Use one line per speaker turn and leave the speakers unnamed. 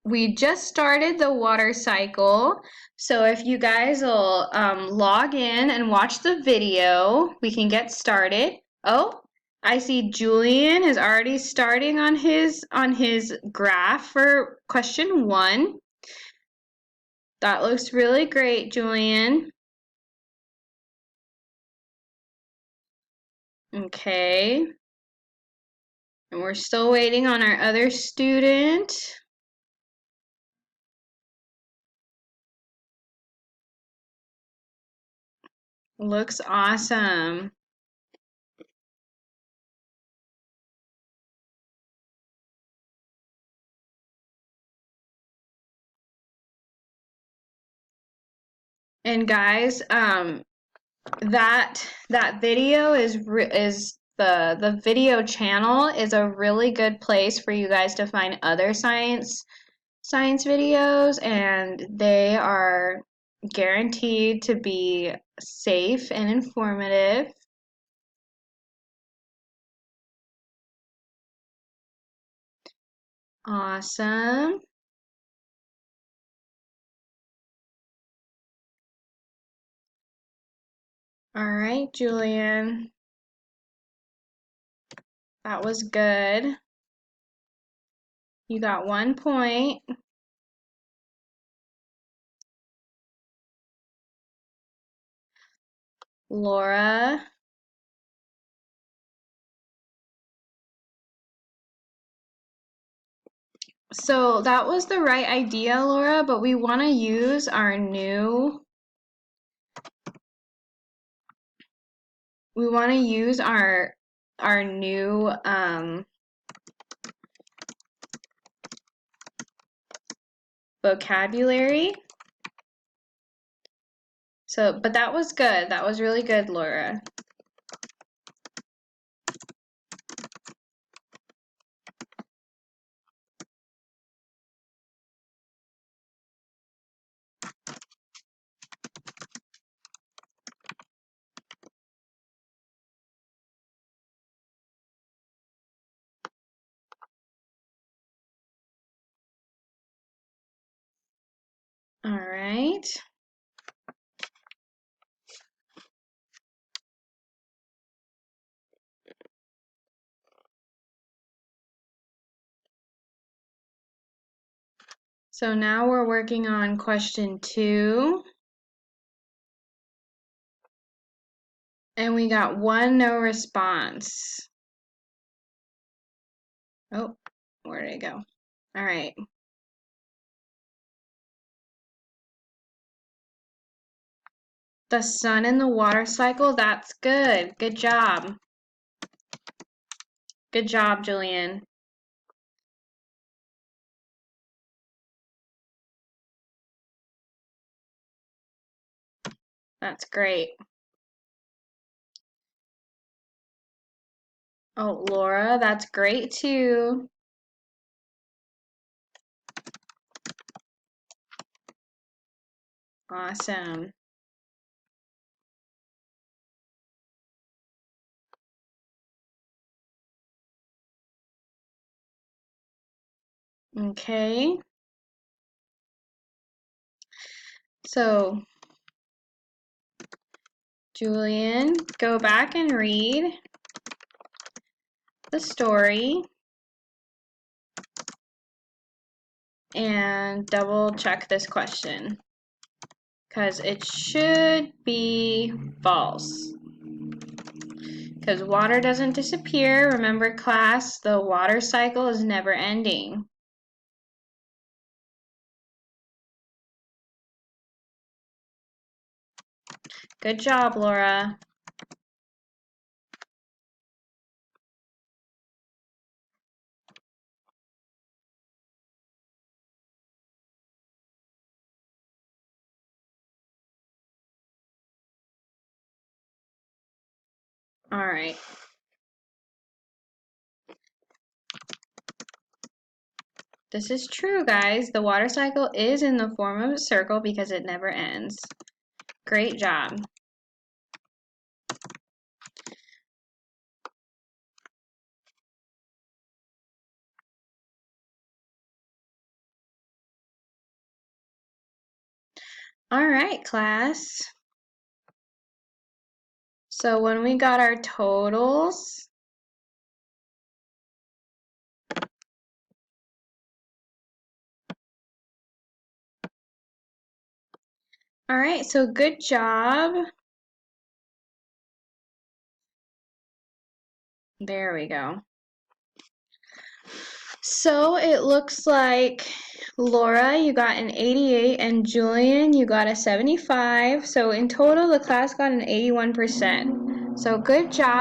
We just started the water cycle. So if you guys will log in and watch the video, we can get started. Oh, I see Julian is already starting on his graph for question 1. That looks really great, Julian. Okay. And we're still waiting on our other student. Looks awesome. And guys, that video is the video channel is a really good place for you guys to find other science videos, and they are guaranteed to be safe and informative. Awesome. All right, Julian. That was good. You got 1 point. Laura. So that was the right idea, Laura, but we want to use our new vocabulary. So, but that was good. That was really good, Laura. All right. So now we're working on question 2. And we got 1 no response. Oh, where did it go? All right. The sun and the water cycle, that's good. Good job. Good job, Julian. That's great. Oh, Laura, that's great too. Awesome. Okay. So, Julian, go back and read the story and double check this question because it should be false. Because water doesn't disappear. Remember, class, the water cycle is never ending. Good job, Laura. All right. This is true, guys. The water cycle is in the form of a circle because it never ends. Great job. All right, class. So when we got our totals, all right, so good job. There we go. So it looks like Laura, you got an 88, and Julian, you got a 75. So in total, the class got an 81%. So good job.